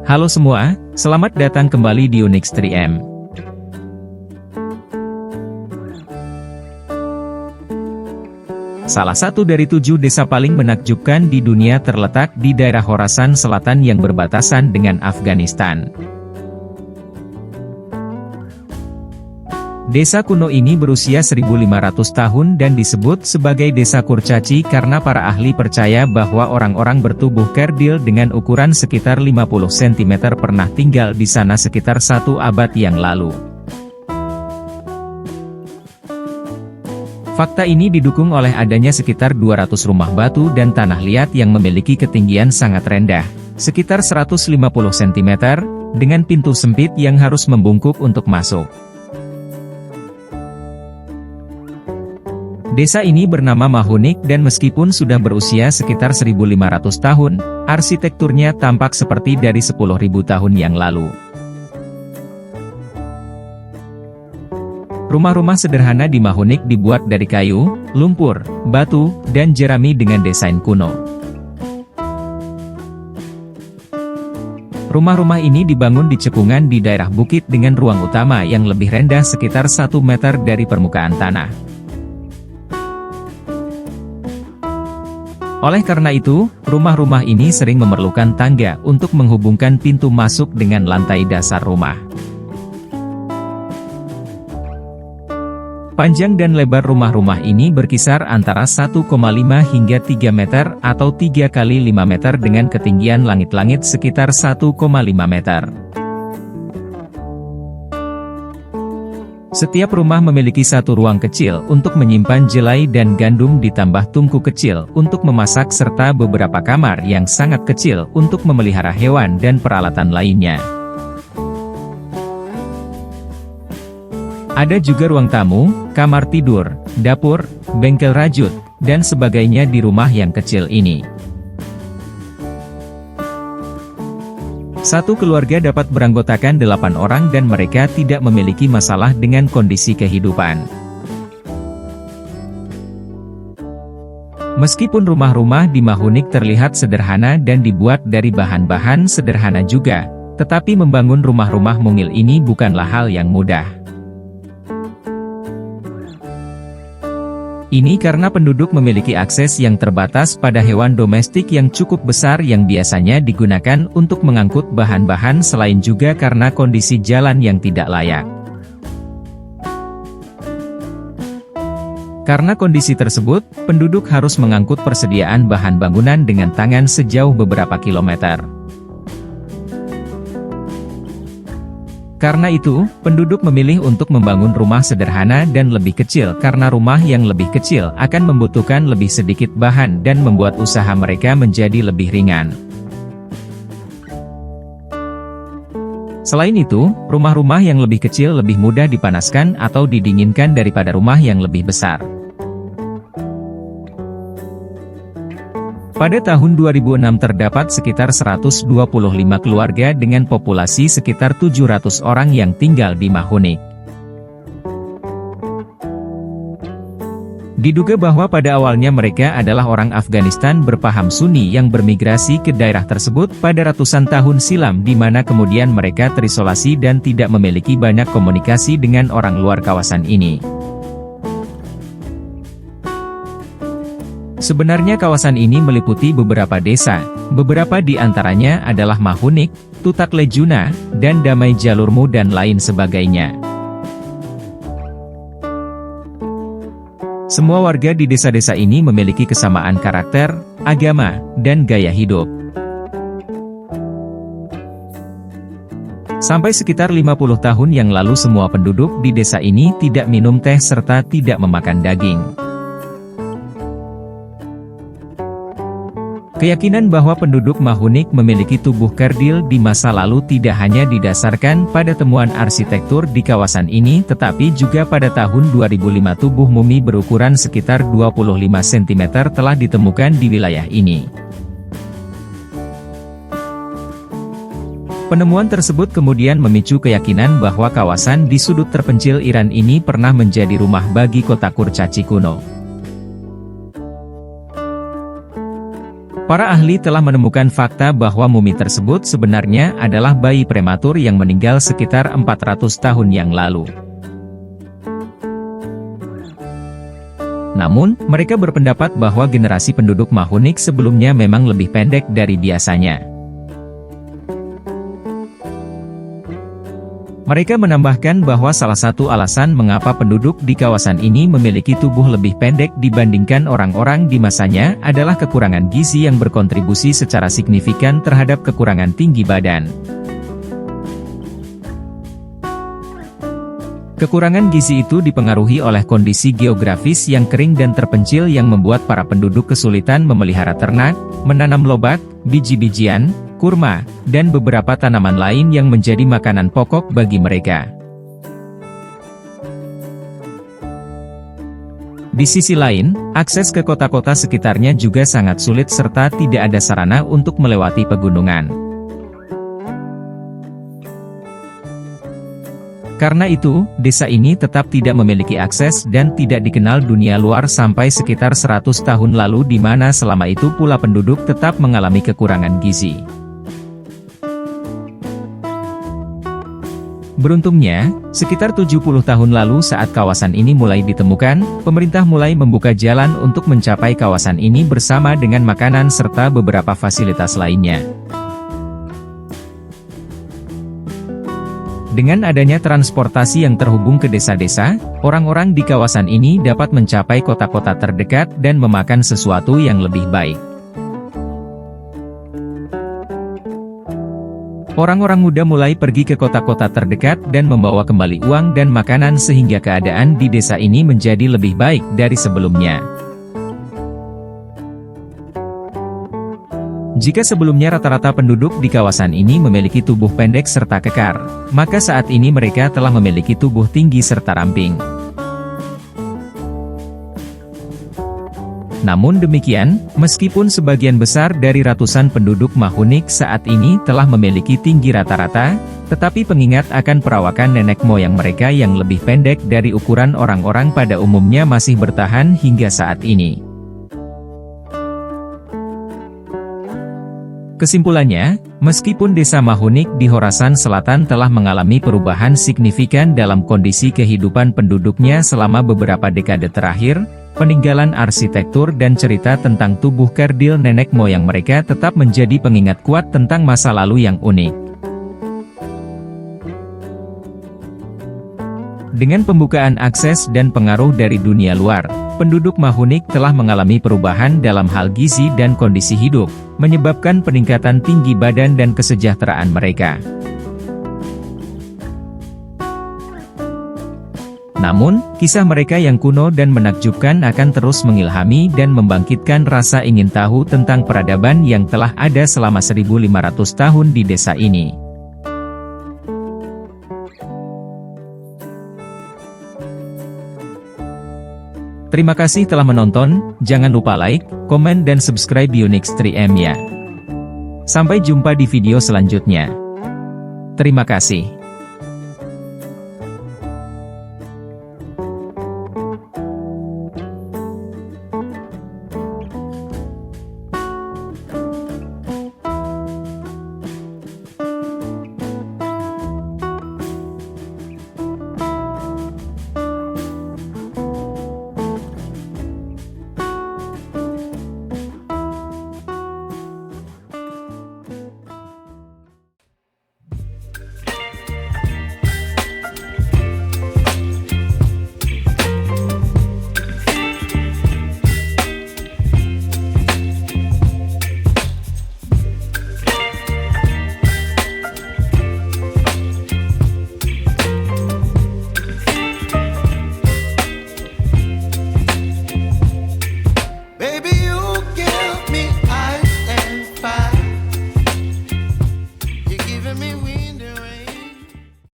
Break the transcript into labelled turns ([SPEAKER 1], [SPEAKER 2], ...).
[SPEAKER 1] Halo semua, selamat datang kembali di Unix 3M. Salah satu dari 7 desa paling menakjubkan di dunia terletak di daerah Khorasan Selatan yang berbatasan dengan Afghanistan. Desa kuno ini berusia 1500 tahun dan disebut sebagai Desa Kurcaci karena para ahli percaya bahwa orang-orang bertubuh kerdil dengan ukuran sekitar 50 cm pernah tinggal di sana sekitar 1 abad yang lalu. Fakta ini didukung oleh adanya sekitar 200 rumah batu dan tanah liat yang memiliki ketinggian sangat rendah, sekitar 150 cm, dengan pintu sempit yang harus membungkuk untuk masuk. Desa ini bernama Mahunik dan meskipun sudah berusia sekitar 1500 tahun, arsitekturnya tampak seperti dari 10.000 tahun yang lalu. Rumah-rumah sederhana di Mahunik dibuat dari kayu, lumpur, batu, dan jerami dengan desain kuno. Rumah-rumah ini dibangun di cekungan di daerah bukit dengan ruang utama yang lebih rendah sekitar 1 meter dari permukaan tanah. Oleh karena itu, rumah-rumah ini sering memerlukan tangga untuk menghubungkan pintu masuk dengan lantai dasar rumah. Panjang dan lebar rumah-rumah ini berkisar antara 1,5 hingga 3 meter atau 3 kali 5 meter dengan ketinggian langit-langit sekitar 1,5 meter. Setiap rumah memiliki satu ruang kecil untuk menyimpan jelai dan gandum ditambah tungku kecil untuk memasak serta beberapa kamar yang sangat kecil untuk memelihara hewan dan peralatan lainnya. Ada juga ruang tamu, kamar tidur, dapur, bengkel rajut, dan sebagainya di rumah yang kecil ini. Satu keluarga dapat beranggotakan 8 orang dan mereka tidak memiliki masalah dengan kondisi kehidupan. Meskipun rumah-rumah di Mahunik terlihat sederhana dan dibuat dari bahan-bahan sederhana juga, tetapi membangun rumah-rumah mungil ini bukanlah hal yang mudah. Ini karena penduduk memiliki akses yang terbatas pada hewan domestik yang cukup besar yang biasanya digunakan untuk mengangkut bahan-bahan selain juga karena kondisi jalan yang tidak layak. Karena kondisi tersebut, penduduk harus mengangkut persediaan bahan bangunan dengan tangan sejauh beberapa kilometer. Karena itu, penduduk memilih untuk membangun rumah sederhana dan lebih kecil karena rumah yang lebih kecil akan membutuhkan lebih sedikit bahan dan membuat usaha mereka menjadi lebih ringan. Selain itu, rumah-rumah yang lebih kecil lebih mudah dipanaskan atau didinginkan daripada rumah yang lebih besar. Pada tahun 2006 terdapat sekitar 125 keluarga dengan populasi sekitar 700 orang yang tinggal di Mahunik. Diduga bahwa pada awalnya mereka adalah orang Afghanistan berpaham Sunni yang bermigrasi ke daerah tersebut pada ratusan tahun silam di mana kemudian mereka terisolasi dan tidak memiliki banyak komunikasi dengan orang luar kawasan ini. Sebenarnya kawasan ini meliputi beberapa desa, beberapa di antaranya adalah Mahunik, Tutaklejuna, dan Damai Jalurmu dan lain sebagainya. Semua warga di desa-desa ini memiliki kesamaan karakter, agama, dan gaya hidup. Sampai sekitar 50 tahun yang lalu semua penduduk di desa ini tidak minum teh serta tidak memakan daging. Keyakinan bahwa penduduk Mahunik memiliki tubuh kerdil di masa lalu tidak hanya didasarkan pada temuan arsitektur di kawasan ini tetapi juga pada tahun 2005 tubuh mumi berukuran sekitar 25 cm telah ditemukan di wilayah ini. Penemuan tersebut kemudian memicu keyakinan bahwa kawasan di sudut terpencil Iran ini pernah menjadi rumah bagi kota Kurcaci kuno. Para ahli telah menemukan fakta bahwa mumi tersebut sebenarnya adalah bayi prematur yang meninggal sekitar 400 tahun yang lalu. Namun, mereka berpendapat bahwa generasi penduduk Mahunik sebelumnya memang lebih pendek dari biasanya. Mereka menambahkan bahwa salah satu alasan mengapa penduduk di kawasan ini memiliki tubuh lebih pendek dibandingkan orang-orang di masanya adalah kekurangan gizi yang berkontribusi secara signifikan terhadap kekurangan tinggi badan. Kekurangan gizi itu dipengaruhi oleh kondisi geografis yang kering dan terpencil yang membuat para penduduk kesulitan memelihara ternak, menanam lobak, biji-bijian, kurma, dan beberapa tanaman lain yang menjadi makanan pokok bagi mereka. Di sisi lain, akses ke kota-kota sekitarnya juga sangat sulit serta tidak ada sarana untuk melewati pegunungan. Karena itu, desa ini tetap tidak memiliki akses dan tidak dikenal dunia luar sampai sekitar 100 tahun lalu di mana selama itu pula penduduk tetap mengalami kekurangan gizi. Beruntungnya, sekitar 70 tahun lalu saat kawasan ini mulai ditemukan, pemerintah mulai membuka jalan untuk mencapai kawasan ini bersama dengan makanan serta beberapa fasilitas lainnya. Dengan adanya transportasi yang terhubung ke desa-desa, orang-orang di kawasan ini dapat mencapai kota-kota terdekat dan memakan sesuatu yang lebih baik. Orang-orang muda mulai pergi ke kota-kota terdekat dan membawa kembali uang dan makanan sehingga keadaan di desa ini menjadi lebih baik dari sebelumnya. Jika sebelumnya rata-rata penduduk di kawasan ini memiliki tubuh pendek serta kekar, maka saat ini mereka telah memiliki tubuh tinggi serta ramping. Namun demikian, meskipun sebagian besar dari ratusan penduduk Mahunik saat ini telah memiliki tinggi rata-rata, tetapi pengingat akan perawakan nenek moyang mereka yang lebih pendek dari ukuran orang-orang pada umumnya masih bertahan hingga saat ini. Kesimpulannya, meskipun desa Mahunik di Khorasan Selatan telah mengalami perubahan signifikan dalam kondisi kehidupan penduduknya selama beberapa dekade terakhir, peninggalan arsitektur dan cerita tentang tubuh kerdil nenek moyang mereka tetap menjadi pengingat kuat tentang masa lalu yang unik. Dengan pembukaan akses dan pengaruh dari dunia luar, penduduk Mahunik telah mengalami perubahan dalam hal gizi dan kondisi hidup, menyebabkan peningkatan tinggi badan dan kesejahteraan mereka. Namun, kisah mereka yang kuno dan menakjubkan akan terus mengilhami dan membangkitkan rasa ingin tahu tentang peradaban yang telah ada selama 1500 tahun di desa ini. Terima kasih telah menonton, jangan lupa like, komen dan subscribe Unix 3M ya. Sampai jumpa di video selanjutnya. Terima kasih.